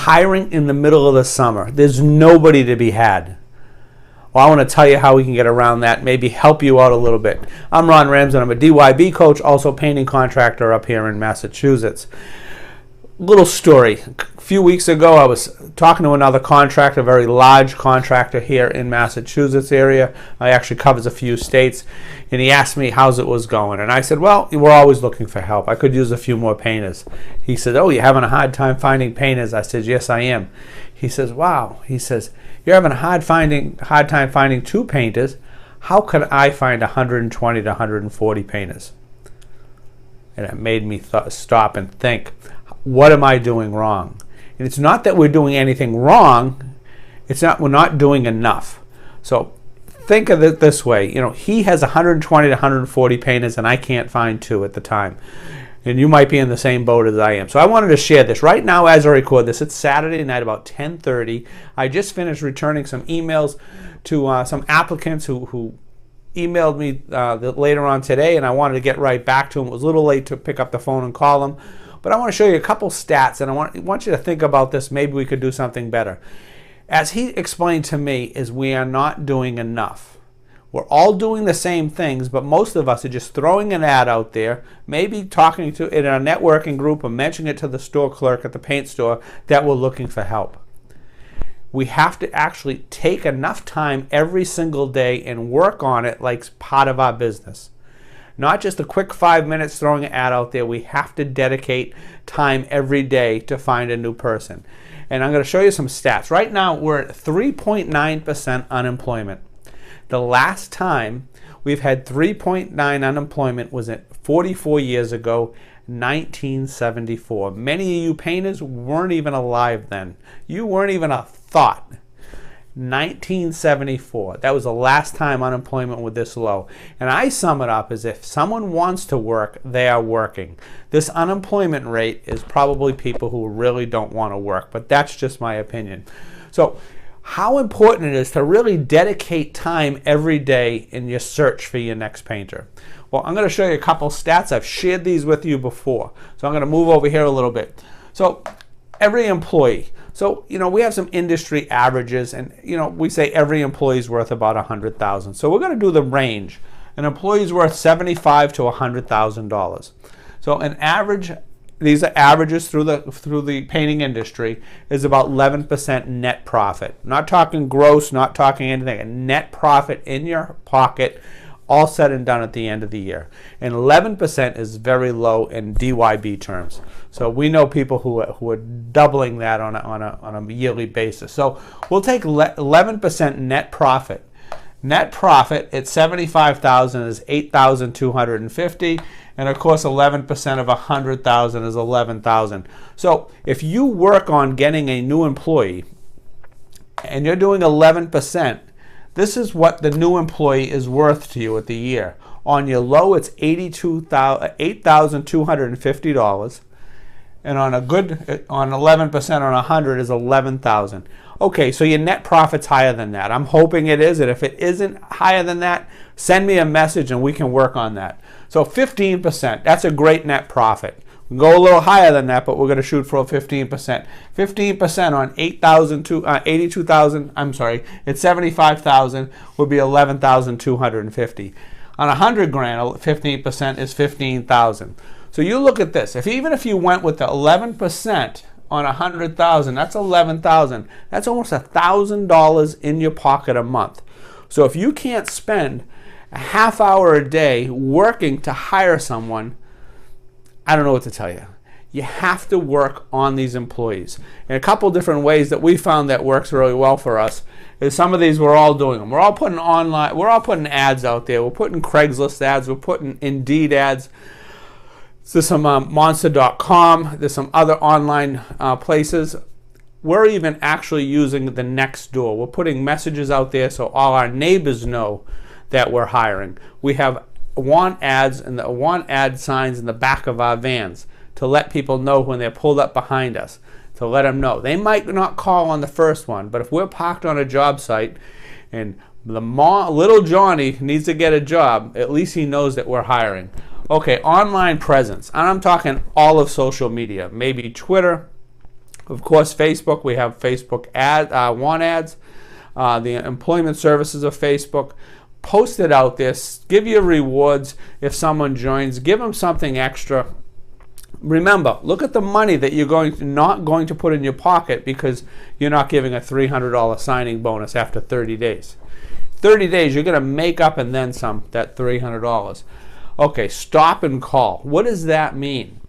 hiring in the middle of the summer. There's nobody to be had. Well, I want to tell you how we can get around that, maybe help you out a little bit. I'm Ron Ramsden. I'm a DYB coach, also painting contractor up here in Massachusetts. Little story. A few weeks ago, I was talking to another contractor, a very large contractor here in Massachusetts area. He actually covers a few states, and he asked me how's it was going. And I said, well, we're always looking for help. I could use a few more painters. He said, oh, you're having a hard time finding painters? I said, yes, I am. He says, wow. He says, you're having a hard time finding 2 painters. How could I find 120 to 140 painters? And it made me stop and think, what am I doing wrong? And it's not that we're doing anything wrong. We're not doing enough. So think of it this way. He has 120 to 140 painters, and I can't find 2 at the time. And you might be in the same boat as I am. So I wanted to share this. Right now, as I record this, it's Saturday night, about 10:30. I just finished returning some emails to some applicants who emailed me later on today, and I wanted to get right back to them. It was a little late to pick up the phone and call them. But I want to show you a couple stats, and I want you to think about this. Maybe we could do something better. As he explained to me, is we are not doing enough. We're all doing the same things, but most of us are just throwing an ad out there, maybe talking to it in a networking group or mentioning it to the store clerk at the paint store that we're looking for help. We have to actually take enough time every single day and work on it like part of our business. Not just a quick 5 minutes throwing an ad out there. We have to dedicate time every day to find a new person. And I'm going to show you some stats. Right now, we're at 3.9% unemployment. The last time we've had 3.9 unemployment was at 44 years ago, 1974. Many of you painters weren't even alive then. You weren't even a thought. 1974. That was the last time unemployment was this low. And I sum it up as if someone wants to work, they are working. This unemployment rate is probably people who really don't want to work, but that's just my opinion. So how important it is to really dedicate time every day in your search for your next painter. Well, I'm going to show you a couple stats. I've shared these with you before. So I'm going to move over here a little bit. So every employee. So, we have some industry averages, and, we say every employee is worth about $100,000. So we're going to do the range. An employee is worth $75,000 to $100,000. So an average, these are averages through the painting industry, is about 11% net profit. Not talking gross, not talking anything. A net profit in your pocket, all said and done at the end of the year. And 11% is very low in DYB terms. So we know people who are doubling that on a yearly basis. So we'll take 11% net profit. Net profit at $75,000 is $8,250, and of course 11% of $100,000 is $11,000. So if you work on getting a new employee and you're doing 11%, this is what the new employee is worth to you at the year. On your low, it's $8,250, and on 11% on 100 is $11,000. Okay, so your net profit's higher than that. I'm hoping it is, and if it isn't higher than that, send me a message and we can work on that. So 15%, that's a great net profit. We can go a little higher than that, but we're going to shoot for a 15%. 15% on 82,000, I'm sorry, it's 75,000 would be 11,250. On 100 grand, 15% is 15,000. So you look at this. Even if you went with the 11% on 100,000, that's 11,000. That's almost $1,000 in your pocket a month. So if you can't spend a half hour a day working to hire someone, I don't know what to tell you. You have to work on these employees. And a couple different ways that we found that works really well for us is some of these we're all doing them. We're all putting ads out there. We're putting Craigslist ads. We're putting Indeed ads. There's some Monster.com. There's some other online places. We're even actually using the Nextdoor. We're putting messages out there so all our neighbors know that we're hiring. We have want ads and the want ad signs in the back of our vans to let people know when they're pulled up behind us, to let them know. They might not call on the first one, but if we're parked on a job site and little Johnny needs to get a job, at least he knows that we're hiring. Okay, online presence. And I'm talking all of social media, maybe Twitter, Of course, Facebook, we have Facebook want ads, the employment services of Facebook. Post it out there. Give your rewards if someone joins. Give them something extra. Remember, look at the money that you're not going to put in your pocket because you're not giving a $300 signing bonus after 30 days. 30 days, you're going to make up and then some, that $300. Okay, stop and call. What does that mean?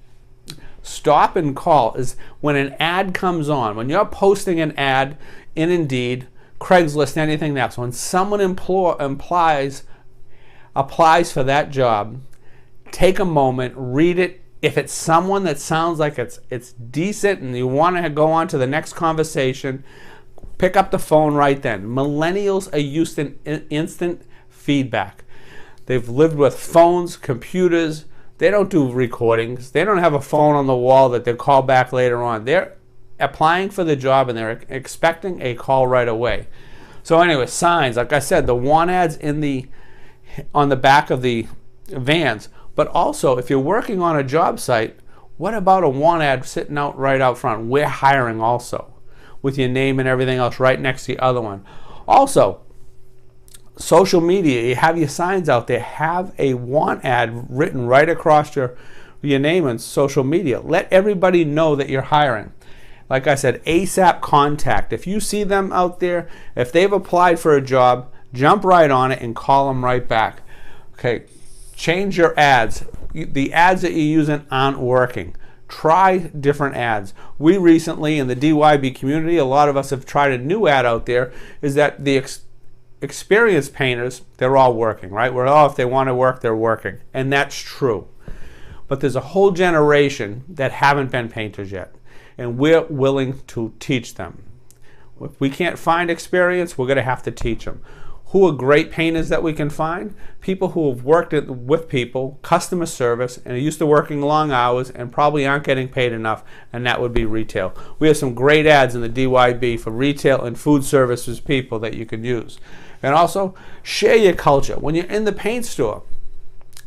Stop and call is when an ad comes on, when you're posting an ad in Indeed, Craigslist, anything else. When someone applies for that job, take a moment, read it. If it's someone that sounds like it's decent and you want to go on to the next conversation, pick up the phone right then. Millennials are used to instant feedback. They've lived with phones, computers. They don't do recordings. They don't have a phone on the wall that they'll call back later on. They're applying for the job and they're expecting a call right away. So anyway, signs, like I said, the want ads on the back of the vans. But also, if you're working on a job site, what about a want ad sitting out right out front? We're hiring also, with your name and everything else right next to the other one. Also, social media, you have your signs out there. Have a want ad written right across your name on social media. Let everybody know that you're hiring. Like I said, ASAP contact. If you see them out there, if they've applied for a job, jump right on it and call them right back. Okay, change your ads. The ads that you're using aren't working. Try different ads. We recently, in the DYB community, a lot of us have tried a new ad out there, is that the experienced painters, they're all working, right? If they want to work, they're working. And that's true. But there's a whole generation that haven't been painters yet. And we're willing to teach them. If we can't find experience, we're going to have to teach them. Who are great painters that we can find? People who have worked with people, customer service, and are used to working long hours and probably aren't getting paid enough, and that would be retail. We have some great ads in the DYB for retail and food services people that you can use. And also, share your culture. When you're in the paint store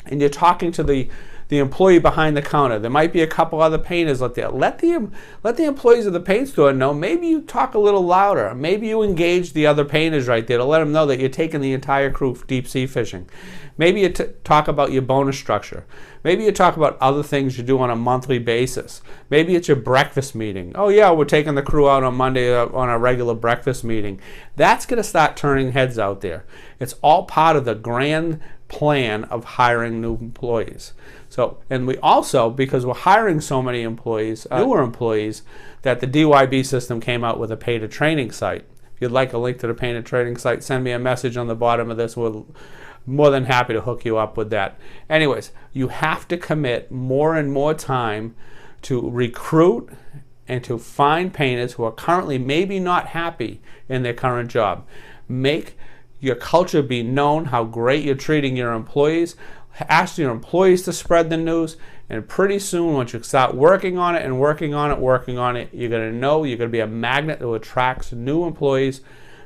and you're talking to the employee behind the counter, there might be a couple other painters out there. Let the employees of the paint store know. Maybe you talk a little louder. Maybe you engage the other painters right there to let them know that you're taking the entire crew deep sea fishing. Maybe you talk about your bonus structure. Maybe you talk about other things you do on a monthly basis. Maybe it's your breakfast meeting. Oh yeah, we're taking the crew out on Monday on a regular breakfast meeting. That's going to start turning heads out there. It's all part of the grand plan of hiring new employees. So, and we also, because we're hiring so many employees, newer employees, that the DYB system came out with a pay-to-training site. If you'd like a link to the pay-to-training site, send me a message on the bottom of this. We're more than happy to hook you up with that. Anyways, you have to commit more and more time to recruit and to find painters who are currently maybe not happy in their current job. Make your culture be known, how great you're treating your employees. Ask your employees to spread the news, and pretty soon, once you start working on it and working on it, you're going to know you're going to be a magnet that attracts new employees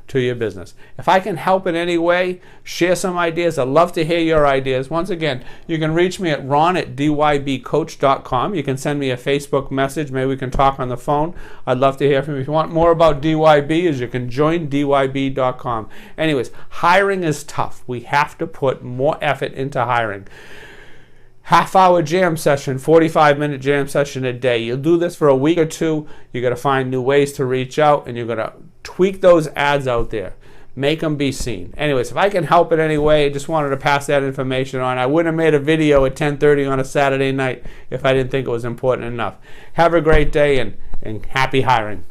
to your business. If I can help in any way, share some ideas. I'd love to hear your ideas. Once again, you can reach me at ron@dybcoach.com. You can send me a Facebook message. Maybe we can talk on the phone. I'd love to hear from you. If you want more about DYB, you can join dyb.com. Anyways, hiring is tough. We have to put more effort into hiring. Half-hour jam session, 45-minute jam session a day. You'll do this for a week or two. You're going to find new ways to reach out, and you're going to tweak those ads out there. Make them be seen. Anyways, if I can help in any way, I just wanted to pass that information on. I wouldn't have made a video at 10:30 on a Saturday night if I didn't think it was important enough. Have a great day and happy hiring.